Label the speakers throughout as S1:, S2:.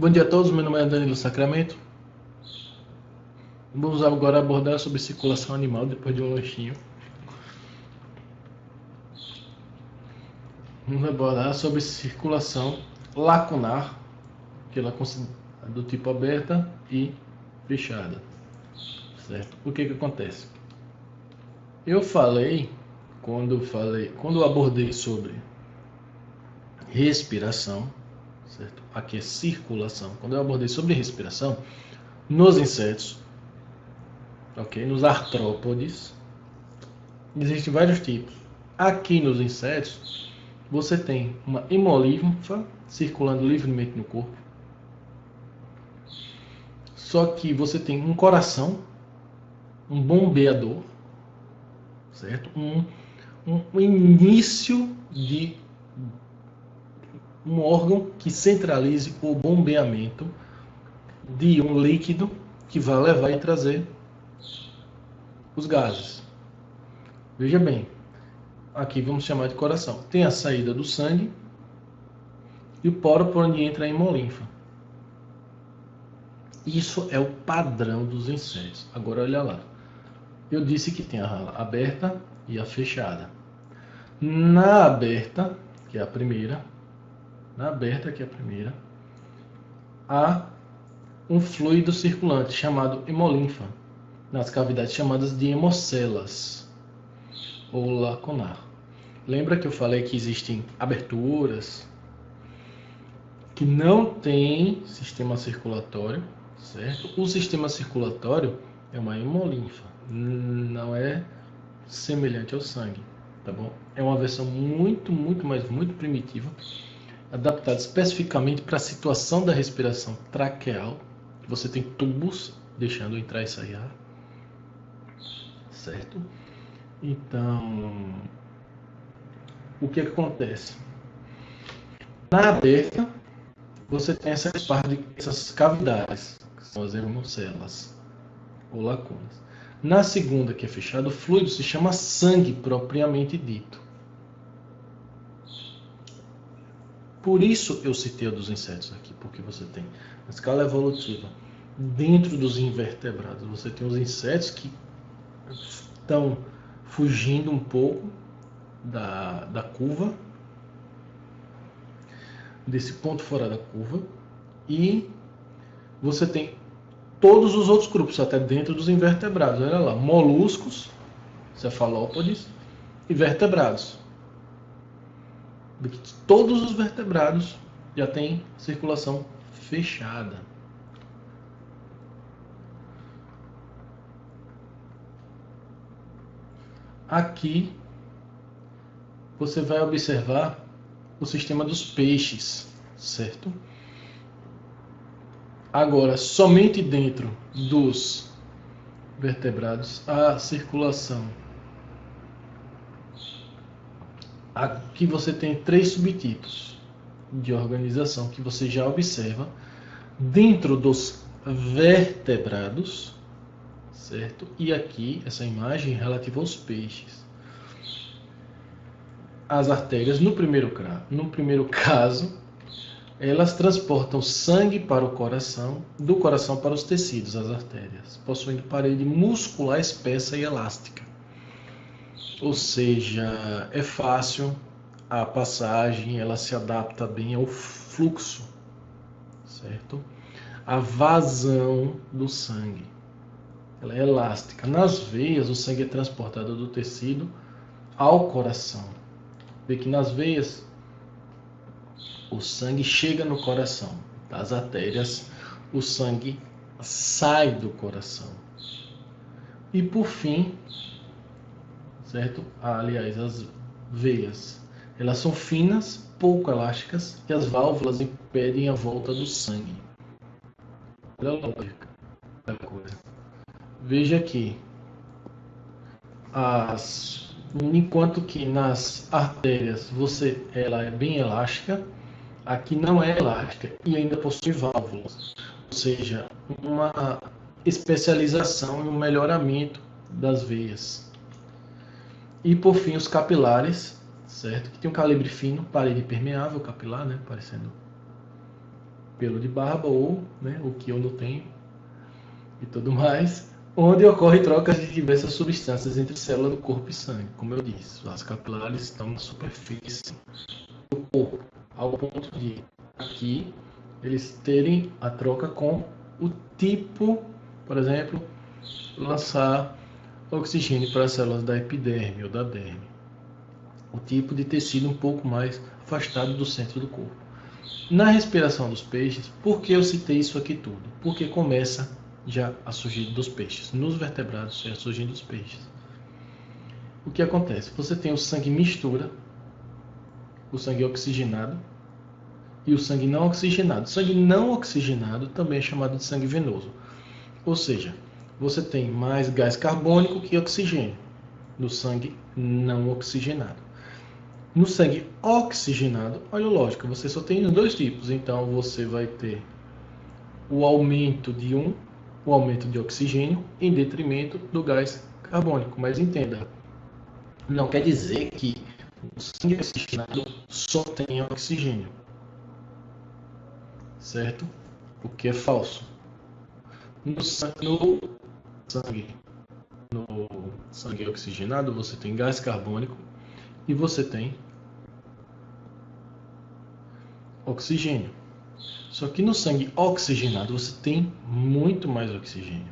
S1: Bom dia a todos, meu nome é Danilo Sacramento. Vamos agora abordar sobre circulação animal depois de um lanchinho. Vamos abordar sobre circulação lacunar, que ela é do tipo aberta e fechada. Certo? O que acontece? Eu falei, quando eu abordei sobre respiração, certo? Aqui é circulação. Quando eu abordei sobre respiração, nos insetos, ok? Nos artrópodes, existem vários tipos. Aqui nos insetos, você tem uma hemolinfa circulando livremente no corpo. Só que você tem um coração, um bombeador, certo? Um início de um órgão que centralize o bombeamento de um líquido que vai levar e trazer os gases. Veja bem, aqui vamos chamar de coração. Tem a saída do sangue e o poro por onde entra a hemolinfa. Isso é o padrão dos insetos. Agora olha lá. Eu disse que tem a aberta e a fechada. Na aberta, que é a primeira, há um fluido circulante chamado hemolinfa, nas cavidades chamadas de hemocelas ou lacunar. Lembra que eu falei que existem aberturas que não têm sistema circulatório, certo? O sistema circulatório é uma hemolinfa, não é semelhante ao sangue, tá bom? É uma versão muito primitiva, adaptada especificamente para a situação da respiração traqueal. Você tem tubos deixando entrar e sair ar, certo? Então, o que acontece? Na aberta, você tem essas cavidades, que são as hemocelas ou lacunas. Na segunda, que é fechada, o fluido se chama sangue propriamente dito. Por isso eu citei a dos insetos aqui, porque você tem na escala evolutiva, dentro dos invertebrados, você tem os insetos que estão fugindo um pouco da curva, desse ponto fora da curva, e você tem todos os outros grupos, até dentro dos invertebrados. Olha lá, moluscos, cefalópodes e vertebrados. Todos os vertebrados já têm circulação fechada. Aqui você vai observar o sistema dos peixes, certo? Agora, somente dentro dos vertebrados a circulação. Aqui você tem 3 subtipos de organização que você já observa dentro dos vertebrados, certo? E aqui essa imagem relativa aos peixes. As artérias, no primeiro caso, elas transportam sangue para o coração, do coração para os tecidos, as artérias, possuindo parede muscular espessa e elástica. Ou seja, é fácil a passagem, ela se adapta bem ao fluxo, certo? A vazão do sangue, ela é elástica. Nas veias, o sangue é transportado do tecido ao coração. Vê que nas veias o sangue chega no coração. Das artérias, o sangue sai do coração. E por fim, certo? Aliás, as veias, elas são finas, pouco elásticas, e as válvulas impedem a volta do sangue. Olha a lógica da coisa. Veja aqui, enquanto que nas artérias ela é bem elástica, aqui não é elástica e ainda possui válvulas, ou seja, uma especialização e um melhoramento das veias. E por fim os capilares, certo? Que tem um calibre fino, parede permeável capilar, né? Parecendo pelo de barba ou, né, o que eu não tenho e tudo mais, onde ocorre trocas de diversas substâncias entre células do corpo e sangue. Como eu disse, os vasos capilares estão na superfície do corpo, ao ponto de aqui eles terem a troca com o tipo, por exemplo, lançar oxigênio para as células da epiderme ou da derme. O tipo de tecido um pouco mais afastado do centro do corpo. Na respiração dos peixes, por que eu citei isso aqui tudo? Porque começa já a surgir dos peixes. Nos vertebrados já surgem dos peixes. O que acontece? Você tem o sangue mistura, o sangue oxigenado e o sangue não oxigenado. O sangue não oxigenado também é chamado de sangue venoso. Ou seja, você tem mais gás carbônico que oxigênio no sangue não oxigenado. No sangue oxigenado, olha a lógica, você só tem os dois tipos. Então você vai ter o aumento de oxigênio em detrimento do gás carbônico. Mas entenda, não quer dizer que o sangue oxigenado só tem oxigênio, certo? O que é falso. No sangue oxigenado você tem gás carbônico e você tem oxigênio. Só que no sangue oxigenado você tem muito mais oxigênio.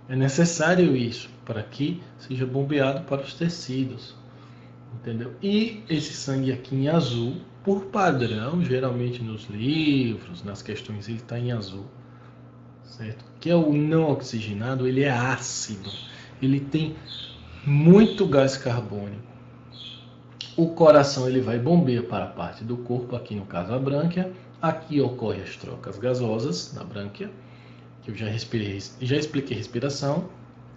S1: É necessário isso para que seja bombeado para os tecidos, entendeu? E esse sangue aqui em azul, por padrão, geralmente nos livros, nas questões, ele está em azul, certo? Que é o não oxigenado, ele é ácido, ele tem muito gás carbônico. O coração ele vai bombear para a parte do corpo, aqui no caso a brânquia. Aqui ocorrem as trocas gasosas na brânquia, que eu já expliquei respiração,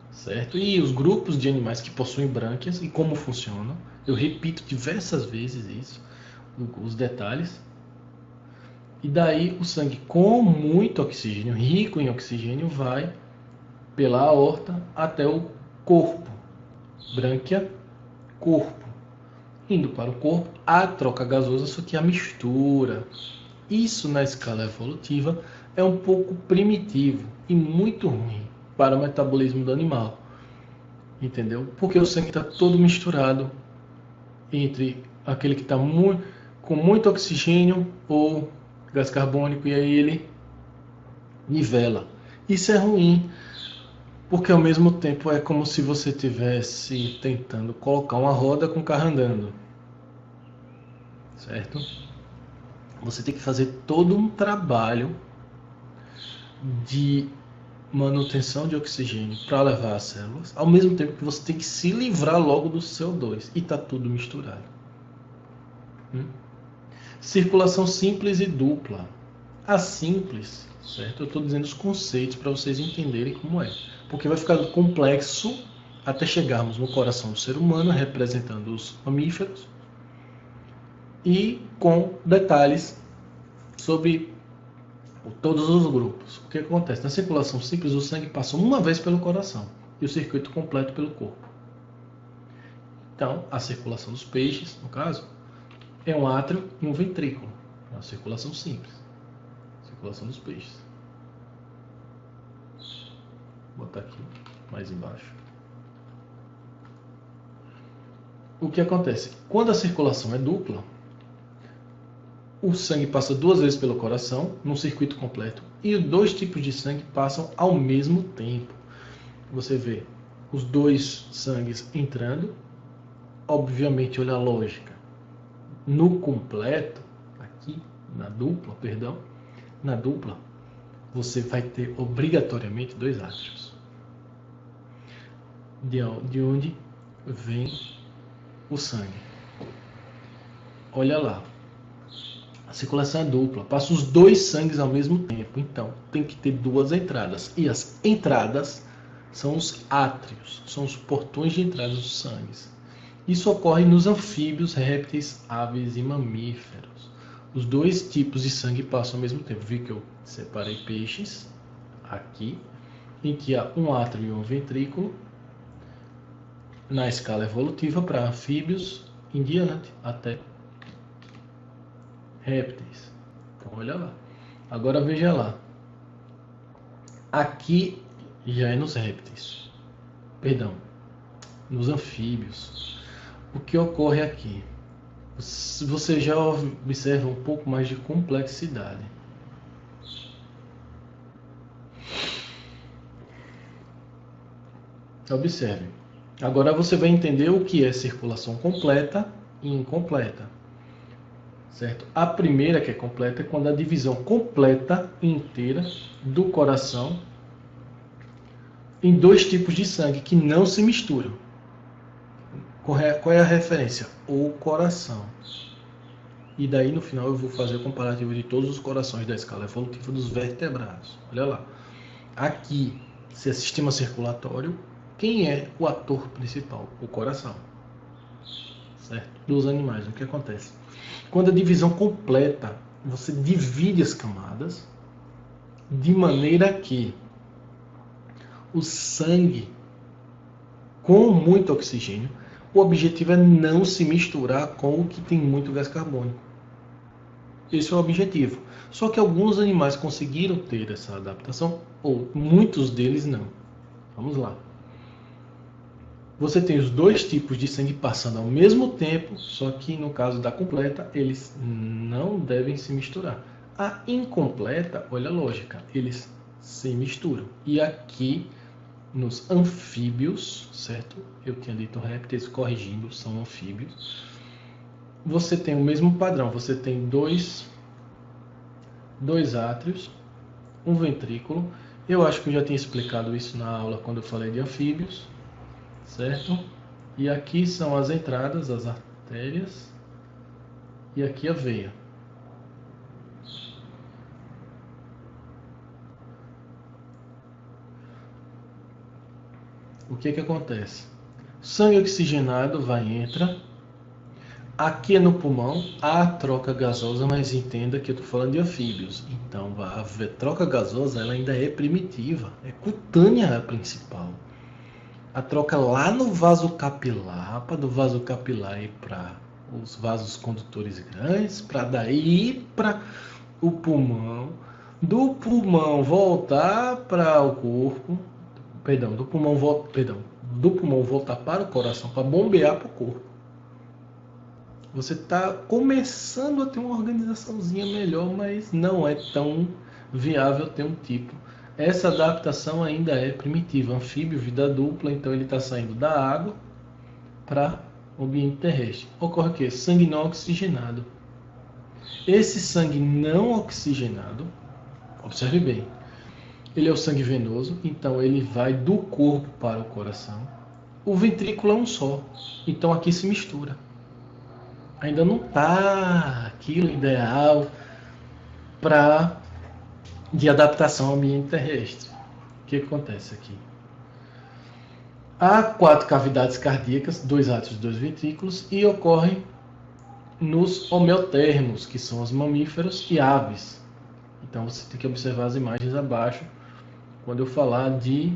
S1: certo? E os grupos de animais que possuem brânquias e como funcionam. Eu repito diversas vezes isso, os detalhes. E daí o sangue com muito oxigênio, rico em oxigênio, vai pela aorta até o corpo. Brânquia, corpo. Indo para o corpo, a troca gasosa, só que a mistura. Isso na escala evolutiva é um pouco primitivo e muito ruim para o metabolismo do animal. Entendeu? Porque o sangue está todo misturado entre aquele que está com muito oxigênio ou gás carbônico e aí ele nivela. Isso é ruim, porque ao mesmo tempo é como se você estivesse tentando colocar uma roda com o carro andando, certo? Você tem que fazer todo um trabalho de manutenção de oxigênio para levar as células, ao mesmo tempo que você tem que se livrar logo do CO2 e está tudo misturado. Circulação simples e dupla. A simples, certo? Eu estou dizendo os conceitos para vocês entenderem como é, porque vai ficar complexo até chegarmos no coração do ser humano, representando os mamíferos, e com detalhes sobre todos os grupos. O que acontece? Na circulação simples, o sangue passa uma vez pelo coração e o circuito completo pelo corpo. Então, a circulação dos peixes, no caso, é um átrio e um ventrículo. É uma circulação simples. Circulação dos peixes. Vou botar aqui mais embaixo. O que acontece? Quando a circulação é dupla, o sangue passa duas vezes pelo coração, num circuito completo, e os dois tipos de sangue passam ao mesmo tempo. Você vê os dois sangues entrando, obviamente, olha a lógica. No completo, aqui, na dupla, você vai ter obrigatoriamente dois átrios. De onde vem o sangue. Olha lá. A circulação é dupla, passa os dois sangues ao mesmo tempo, então tem que ter duas entradas. E as entradas são os átrios, são os portões de entrada dos sangues. Isso ocorre nos anfíbios, répteis, aves e mamíferos. Os dois tipos de sangue passam ao mesmo tempo. Vi que eu separei peixes aqui, em que há um átrio e um ventrículo, na escala evolutiva para anfíbios em diante, até répteis. Então, olha lá. Agora veja lá. Aqui já é nos répteis. Perdão, nos anfíbios. O que ocorre aqui? Você já observa um pouco mais de complexidade. Observe. Agora você vai entender o que é circulação completa e incompleta. Certo? A primeira, que é completa, é quando a divisão completa e inteira do coração em dois tipos de sangue que não se misturam. Qual é a referência? O coração. E daí no final eu vou fazer o comparativo de todos os corações da escala evolutiva dos vertebrados. Olha lá. Aqui, se é sistema circulatório, quem é o ator principal? O coração. Certo? Dos animais. O que acontece? Quando a divisão completa, você divide as camadas de maneira que o sangue, com muito oxigênio, o objetivo é não se misturar com o que tem muito gás carbônico. Esse é o objetivo. Só que alguns animais conseguiram ter essa adaptação, ou muitos deles não. Vamos lá. Você tem os dois tipos de sangue passando ao mesmo tempo, só que no caso da completa, eles não devem se misturar. A incompleta, olha a lógica, eles se misturam. E aqui, nos anfíbios, certo? Eu tinha dito répteis, corrigindo, são anfíbios. Você tem o mesmo padrão, você tem dois átrios, um ventrículo. Eu acho que eu já tinha explicado isso na aula quando eu falei de anfíbios. Certo? E aqui são as entradas, as artérias, e aqui a veia. O que acontece? Sangue oxigenado entra. Aqui é no pulmão, há troca gasosa, mas entenda que eu estou falando de anfíbios. Então, a troca gasosa ela ainda é primitiva, é cutânea a principal. A troca lá no vaso capilar, para do vaso capilar ir para os vasos condutores grandes, para daí ir para o pulmão, do pulmão voltar para o corpo, do pulmão voltar para o coração, para bombear para o corpo. Você está começando a ter uma organizaçãozinha melhor, mas não é tão viável ter um tipo. Essa adaptação ainda é primitiva. Anfíbio, vida dupla, então ele está saindo da água para o ambiente terrestre. Ocorre o quê? Sangue não oxigenado. Esse sangue não oxigenado, observe bem, ele é o sangue venoso, então ele vai do corpo para o coração. O ventrículo é um só, então aqui se mistura. Ainda não está aquilo ideal de adaptação ao ambiente terrestre. O que acontece aqui? Há 4 cavidades cardíacas, 2 átrios e 2 ventrículos, e ocorrem nos homeotermos, que são os mamíferos e aves. Então você tem que observar as imagens abaixo quando eu falar de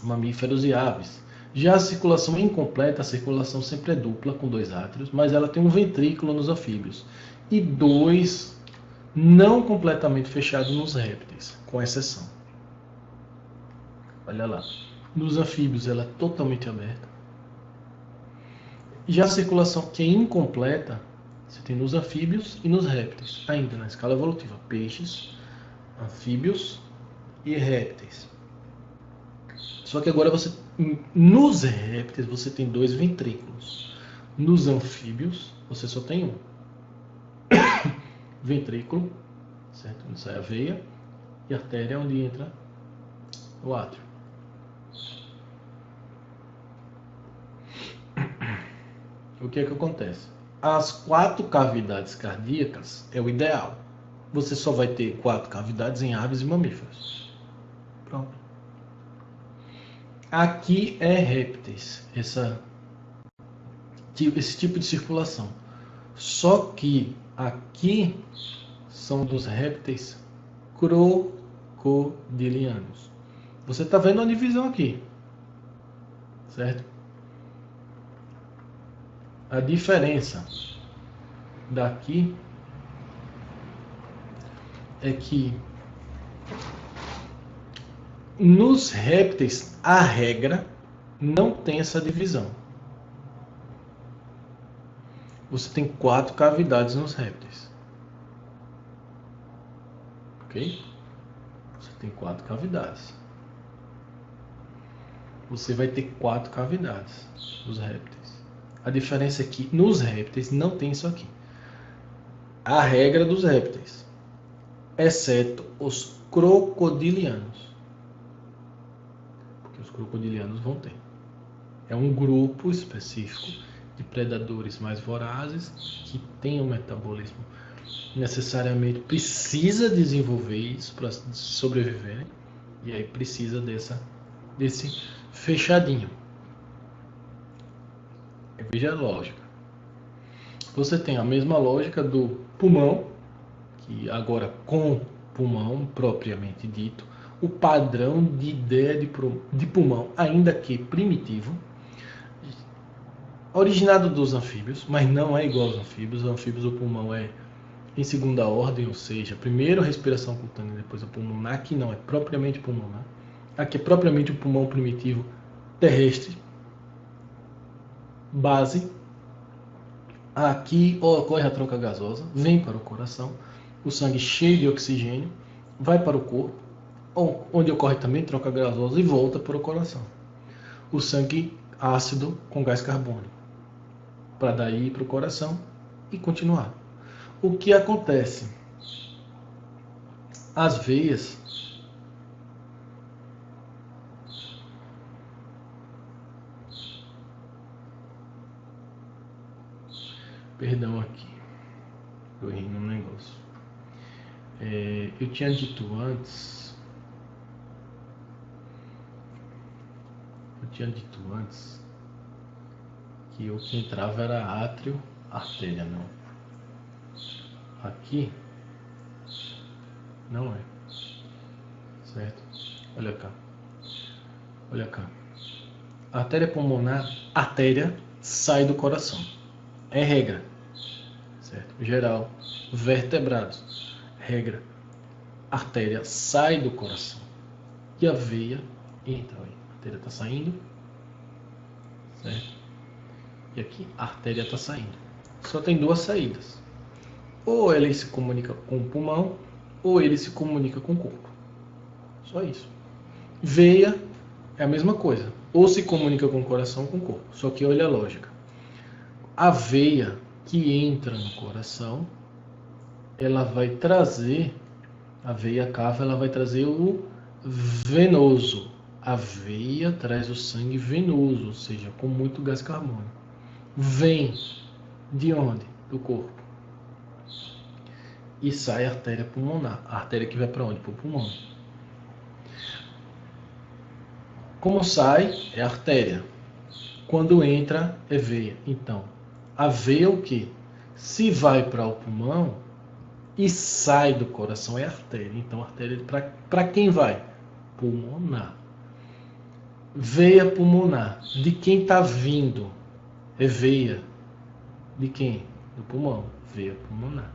S1: mamíferos e aves. Já a circulação incompleta, a circulação sempre é dupla, com 2 átrios, mas ela tem um ventrículo nos anfíbios e 2 não completamente fechados nos répteis, com exceção. Olha lá. Nos anfíbios ela é totalmente aberta. Já a circulação que é incompleta, você tem nos anfíbios e nos répteis, ainda na escala evolutiva, peixes, anfíbios e répteis. Só que agora nos répteis você tem 2 ventrículos. Nos anfíbios você só tem um. Ventrículo, certo? Onde sai a veia, e artéria onde entra o átrio. O que acontece? As 4 cavidades cardíacas é o ideal. Você só vai ter 4 cavidades em aves e mamíferos. Pronto. Aqui é répteis, esse tipo de circulação. Só que aqui são dos répteis crocodilianos. Você está vendo a divisão aqui, certo? A diferença daqui é que nos répteis, a regra não tem essa divisão. Você tem 4 cavidades nos répteis. Ok? Você tem 4 cavidades. Você vai ter 4 cavidades nos répteis. A diferença é que nos répteis não tem isso aqui. A regra dos répteis, exceto os crocodilianos. Porque os crocodilianos vão ter. É um grupo específico de predadores mais vorazes que tem um metabolismo necessariamente precisa desenvolver isso para sobreviver, e aí precisa desse fechadinho. Veja a lógica. Você tem a mesma lógica do pulmão, que agora com pulmão propriamente dito, o padrão de ideia de pulmão, ainda que primitivo, originado dos anfíbios, mas não é igual aos anfíbios. Os anfíbios, o pulmão é em segunda ordem, ou seja, primeiro a respiração cutânea, depois a pulmonar. Aqui não é propriamente pulmonar. Aqui é propriamente o pulmão primitivo terrestre, base. Aqui ocorre a troca gasosa, vem para o coração, o sangue cheio de oxigênio, vai para o corpo, onde ocorre também troca gasosa e volta para o coração. O sangue ácido com gás carbônico, para daí ir para o coração e continuar. O que acontece? As veias perdão aqui, eu errei no negócio. Eu tinha dito antes que o que entrava era átrio, artéria, não. Aqui não é, certo? Olha cá. Olha cá. Artéria pulmonar, artéria sai do coração. É regra, certo? Geral, vertebrados. Regra. Artéria sai do coração. E a veia entra. A artéria está saindo, certo? E aqui a artéria está saindo. Só tem 2 saídas. Ou ele se comunica com o pulmão, ou ele se comunica com o corpo. Só isso. Veia é a mesma coisa. Ou se comunica com o coração ou com o corpo. Só que olha a lógica. A veia que entra no coração, ela vai trazer, a veia cava, ela vai trazer o venoso. A veia traz o sangue venoso, ou seja, com muito gás carbônico. Vem de onde? Do corpo. E sai a artéria pulmonar. A artéria que vai para onde? Para o pulmão. Como sai? É artéria. Quando entra, é veia. Então, a veia é o quê? Se vai para o pulmão e sai do coração, é artéria. Então, a artéria para quem vai? Pulmonar. Veia pulmonar. De quem está vindo? É veia. De quem? Do pulmão. Veia pulmonar.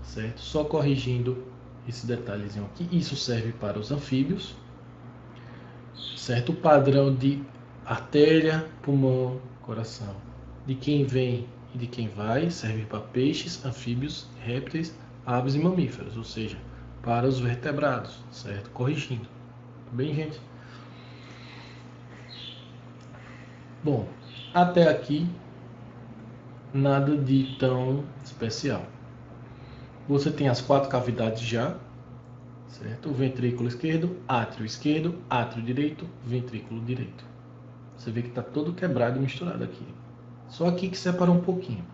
S1: Certo? Só corrigindo esse detalhezinho aqui. Isso serve para os anfíbios. Certo? O padrão de artéria, pulmão, coração. De quem vem e de quem vai serve para peixes, anfíbios, répteis, aves e mamíferos. Ou seja, para os vertebrados. Certo? Corrigindo. Bem, gente? Bom, até aqui nada de tão especial. Você tem as 4 cavidades já, certo? O ventrículo esquerdo, átrio direito, ventrículo direito. Você vê que está todo quebrado e misturado aqui. Só aqui que separa um pouquinho.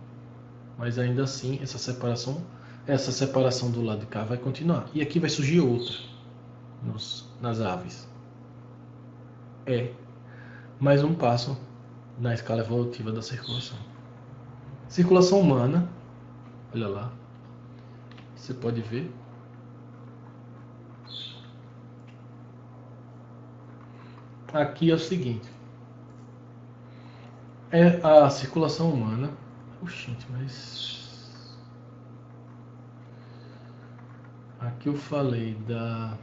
S1: Mas ainda assim, essa separação do lado de cá vai continuar. E aqui vai surgir outra nas aves. É mais um passo na escala evolutiva da circulação. Circulação humana, olha lá, você pode ver. Aqui é o seguinte, é a circulação humana. Oxente, mas Aqui eu falei da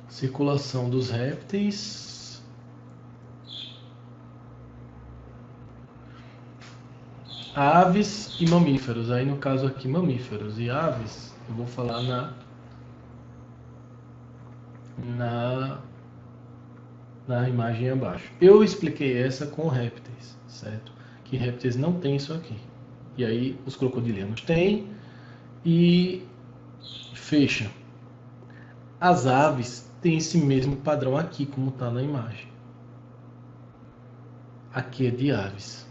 S1: circulação dos répteis, aves e mamíferos. Aí no caso aqui mamíferos e aves, eu vou falar na imagem abaixo. Eu expliquei essa com répteis, certo? Que répteis não tem isso aqui. E aí os crocodilianos têm e fecha. As aves têm esse mesmo padrão aqui, como está na imagem. Aqui é de aves.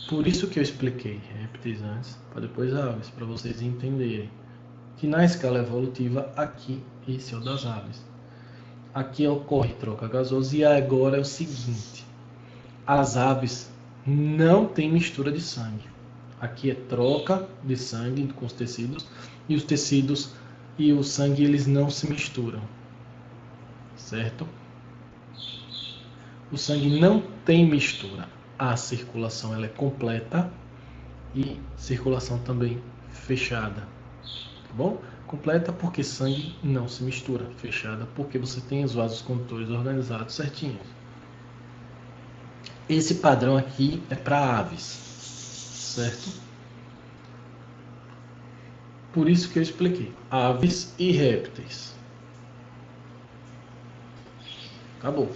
S1: Por isso que eu expliquei répteis antes, para depois aves, para vocês entenderem que na escala evolutiva aqui esse é o das aves. Aqui ocorre troca gasosa e agora é o seguinte: as aves não têm mistura de sangue. Aqui é troca de sangue com os tecidos e os tecidos e o sangue eles não se misturam, certo? O sangue não tem mistura. A circulação ela é completa e circulação também fechada, tá bom? Completa porque sangue não se mistura, fechada porque você tem os vasos condutores organizados certinhos. Esse padrão aqui é para aves, certo? Por isso que eu expliquei aves e répteis. Acabou.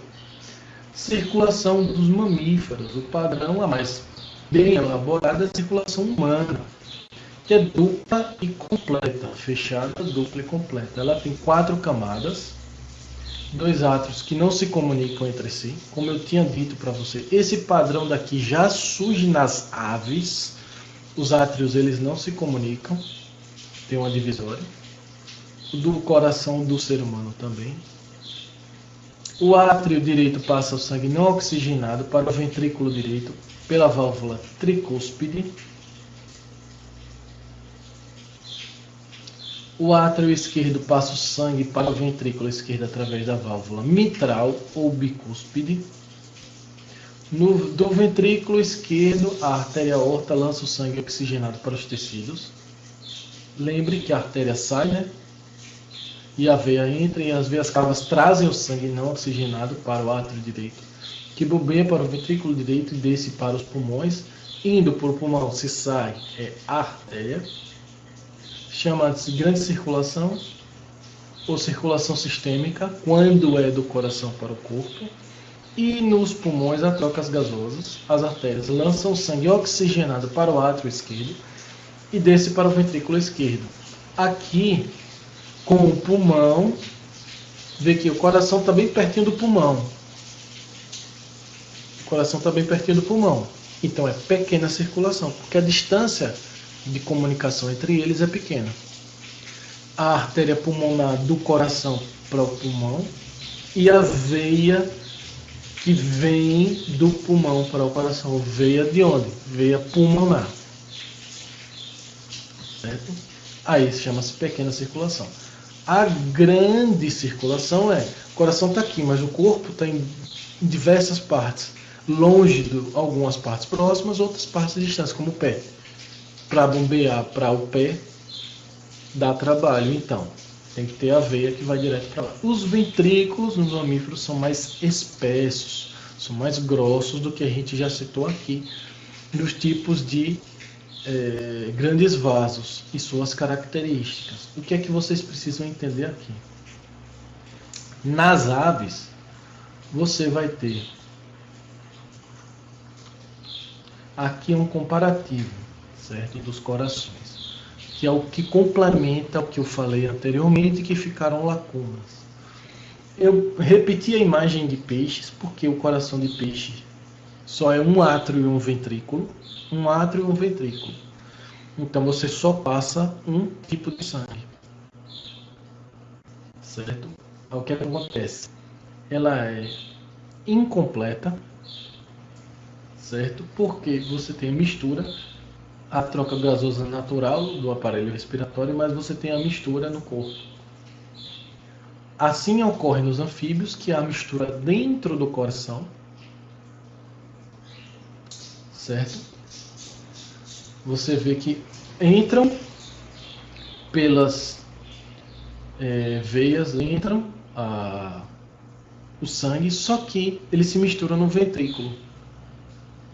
S1: Circulação dos mamíferos. O padrão a mais bem elaborado é a circulação humana, que é dupla e completa, fechada, dupla e completa. Ela tem 4 camadas, 2 átrios que não se comunicam entre si, como eu tinha dito para você. Esse padrão daqui já surge nas aves. Os átrios eles não se comunicam, tem uma divisória. O do coração do ser humano também. O átrio direito passa o sangue não oxigenado para o ventrículo direito pela válvula tricúspide. O átrio esquerdo passa o sangue para o ventrículo esquerdo através da válvula mitral ou bicúspide. Do ventrículo esquerdo, a artéria aorta lança o sangue oxigenado para os tecidos. Lembre que a artéria sai, né? E a veia entra, e as veias cavas trazem o sangue não oxigenado para o átrio direito, que bombeia para o ventrículo direito e desce para os pulmões. Indo por pulmão, se sai a artéria, chama-se grande circulação ou circulação sistêmica, quando é do coração para o corpo. E nos pulmões, a trocas gasosas, as artérias lançam o sangue oxigenado para o átrio esquerdo e desce para o ventrículo esquerdo. Aqui, com o pulmão, vê que o coração está bem pertinho do pulmão. O coração está bem pertinho do pulmão. Então é pequena circulação, porque a distância de comunicação entre eles é pequena. A artéria pulmonar do coração para o pulmão e a veia que vem do pulmão para o coração. Veia de onde? Veia pulmonar. Certo? Aí chama-se pequena circulação. A grande circulação é, o coração está aqui, mas o corpo está em diversas partes, longe de algumas partes próximas, outras partes distantes, como o pé. Para bombear para o pé, dá trabalho, então tem que ter a veia que vai direto para lá. Os ventrículos nos mamíferos são mais espessos, são mais grossos do que a gente já citou aqui, nos tipos de grandes vasos e suas características. O que é que vocês precisam entender aqui? Nas aves, você vai ter aqui um comparativo, certo, dos corações, que é o que complementa o que eu falei anteriormente, que ficaram lacunas. Eu repeti a imagem de peixes porque o coração de peixe só é um átrio e um ventrículo. Um átrio e um ventrículo. Então você só passa um tipo de sangue. Certo? O que acontece? Ela é incompleta, certo? Porque você tem a mistura, a troca gasosa natural do aparelho respiratório, mas você tem a mistura no corpo. Assim ocorre nos anfíbios, que há a mistura dentro do coração, certo? Você vê que entram pelas veias entram o sangue, só que ele se mistura no ventrículo.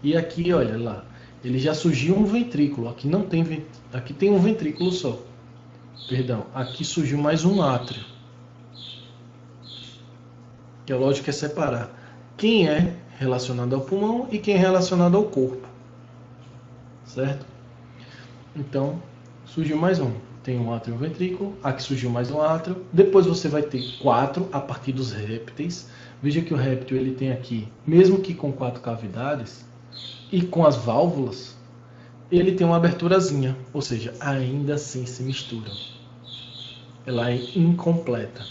S1: E aqui, olha lá, ele já surgiu um ventrículo. Aqui não tem, aqui tem um ventrículo só. Perdão, aqui surgiu mais um átrio. Que a lógica é separar quem é relacionado ao pulmão e quem é relacionado ao corpo. Certo? Então, surgiu mais um. Tem um átrio e um ventrículo. Aqui surgiu mais um átrio. Depois você vai ter 4 a partir dos répteis. Veja que o réptil ele tem aqui, mesmo que com 4 cavidades e com as válvulas, ele tem uma aberturazinha, ou seja, ainda assim se misturam. Ela é incompleta.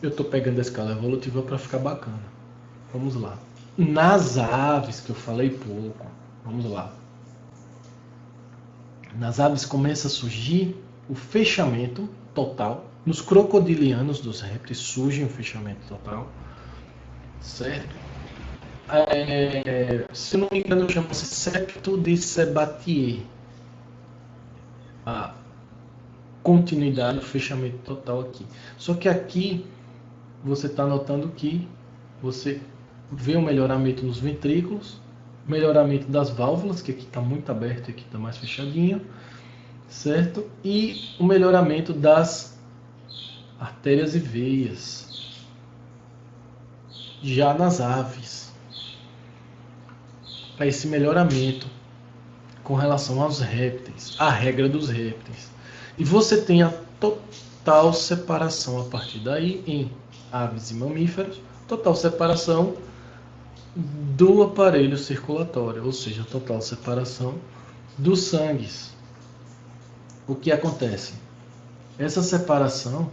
S1: Eu estou pegando a escala evolutiva para ficar bacana. Vamos lá. Nas aves, que eu falei pouco, vamos lá. Nas aves começa a surgir o fechamento total. Nos crocodilianos dos répteis surge um fechamento total. Certo? Se não me engano, chama-se septo de Sabatier. A continuidade, o fechamento total aqui. Só que aqui você está notando que você vê um melhoramento nos ventrículos, melhoramento das válvulas, que aqui está muito aberto e aqui está mais fechadinho, certo? E o melhoramento das artérias e veias. Já nas aves, para esse melhoramento com relação aos répteis, a regra dos répteis. E você tem a total separação a partir daí em aves e mamíferos, total separação do aparelho circulatório, ou seja, total separação dos sangues. O que acontece? Essa separação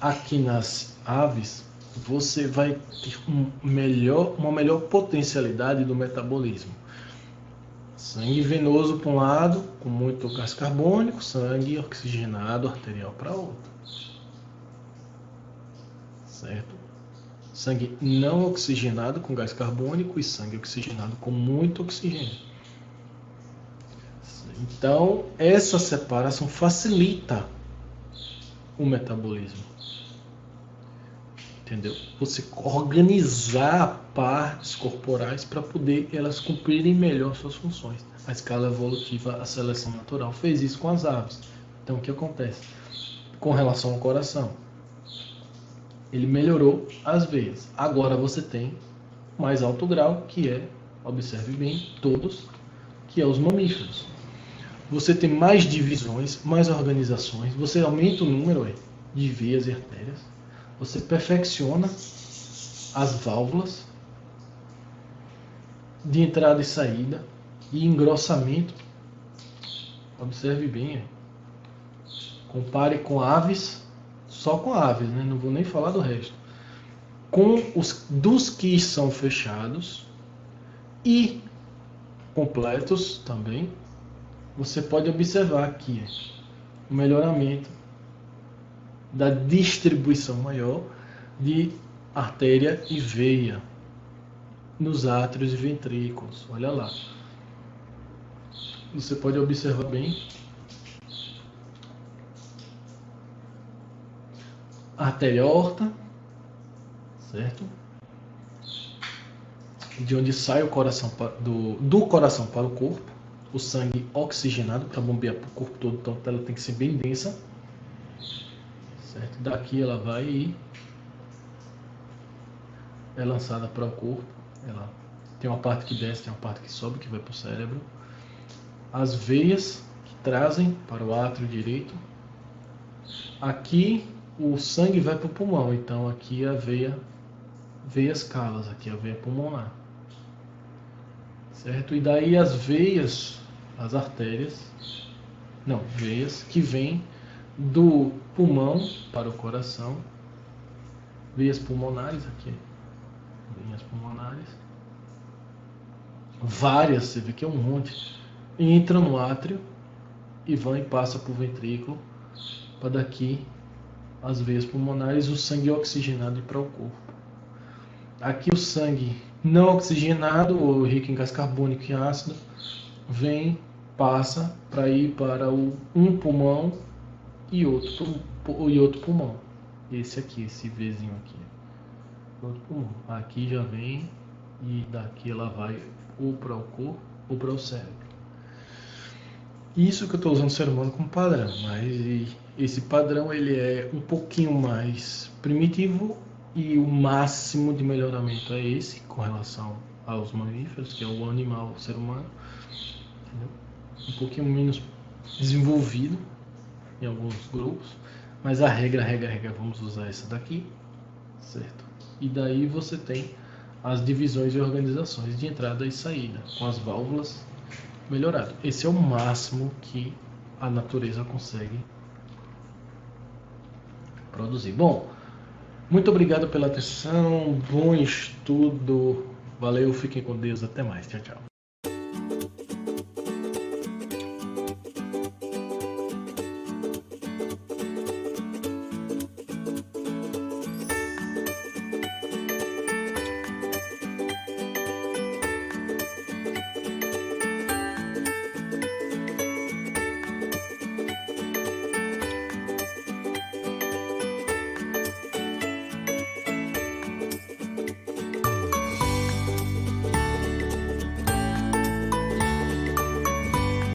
S1: aqui nas aves, você vai ter uma melhor potencialidade do metabolismo. Sangue venoso para um lado, com muito gás carbônico, sangue oxigenado arterial para outro. Certo? Sangue não oxigenado com gás carbônico e sangue oxigenado com muito oxigênio. Então, essa separação facilita o metabolismo. Entendeu? Você organizar partes corporais para poder elas cumprirem melhor suas funções. A escala evolutiva, a seleção natural fez isso com as aves. Então, o que acontece? Com relação ao coração, ele melhorou as veias. Agora você tem mais alto grau, que é, observe bem, todos, que é os mamíferos. Você tem mais divisões, mais organizações, você aumenta o número de veias e artérias, você perfecciona as válvulas de entrada e saída e engrossamento. Observe bem, compare com aves, só com aves, né? Não vou nem falar do resto. Com os dos que são fechados e completos também, você pode observar aqui o melhoramento da distribuição maior de artéria e veia nos átrios e ventrículos. Olha lá. Você pode observar bem a artéria aorta, certo? De onde sai o coração do coração para o corpo, o sangue oxigenado para bombear para o corpo todo, então ela tem que ser bem densa, certo? Daqui ela vai e é lançada para o corpo. Ela tem uma parte que desce, tem uma parte que sobe, que vai para o cérebro. As veias que trazem para o átrio direito. Aqui o sangue vai para o pulmão, então aqui a veias calas, aqui a veia pulmonar, certo? E daí as veias, as artérias, não, veias que vêm do pulmão para o coração, veias pulmonares aqui, veias pulmonares, várias, você vê que é um monte, entra no átrio e vão e passa para o ventrículo, para daqui as veias pulmonares, o sangue oxigenado ir para o corpo. Aqui o sangue não oxigenado, ou rico em gás carbônico e ácido, vem passa para ir para um pulmão e outro pulmão. Esse aqui, esse Vzinho aqui. Outro pulmão. Aqui já vem e daqui ela vai ou para o corpo ou para o cérebro. Isso que eu estou usando o ser humano como padrão, mas esse padrão ele é um pouquinho mais primitivo e o máximo de melhoramento é esse com relação aos mamíferos, que é o animal, o ser humano, entendeu? Um pouquinho menos desenvolvido em alguns grupos, mas a regra, vamos usar essa daqui, certo? E daí você tem as divisões e organizações de entrada e saída, com as válvulas melhorado. Esse é o máximo que a natureza consegue produzir. Bom, muito obrigado pela atenção, bom estudo, valeu, fiquem com Deus, até mais, tchau, tchau.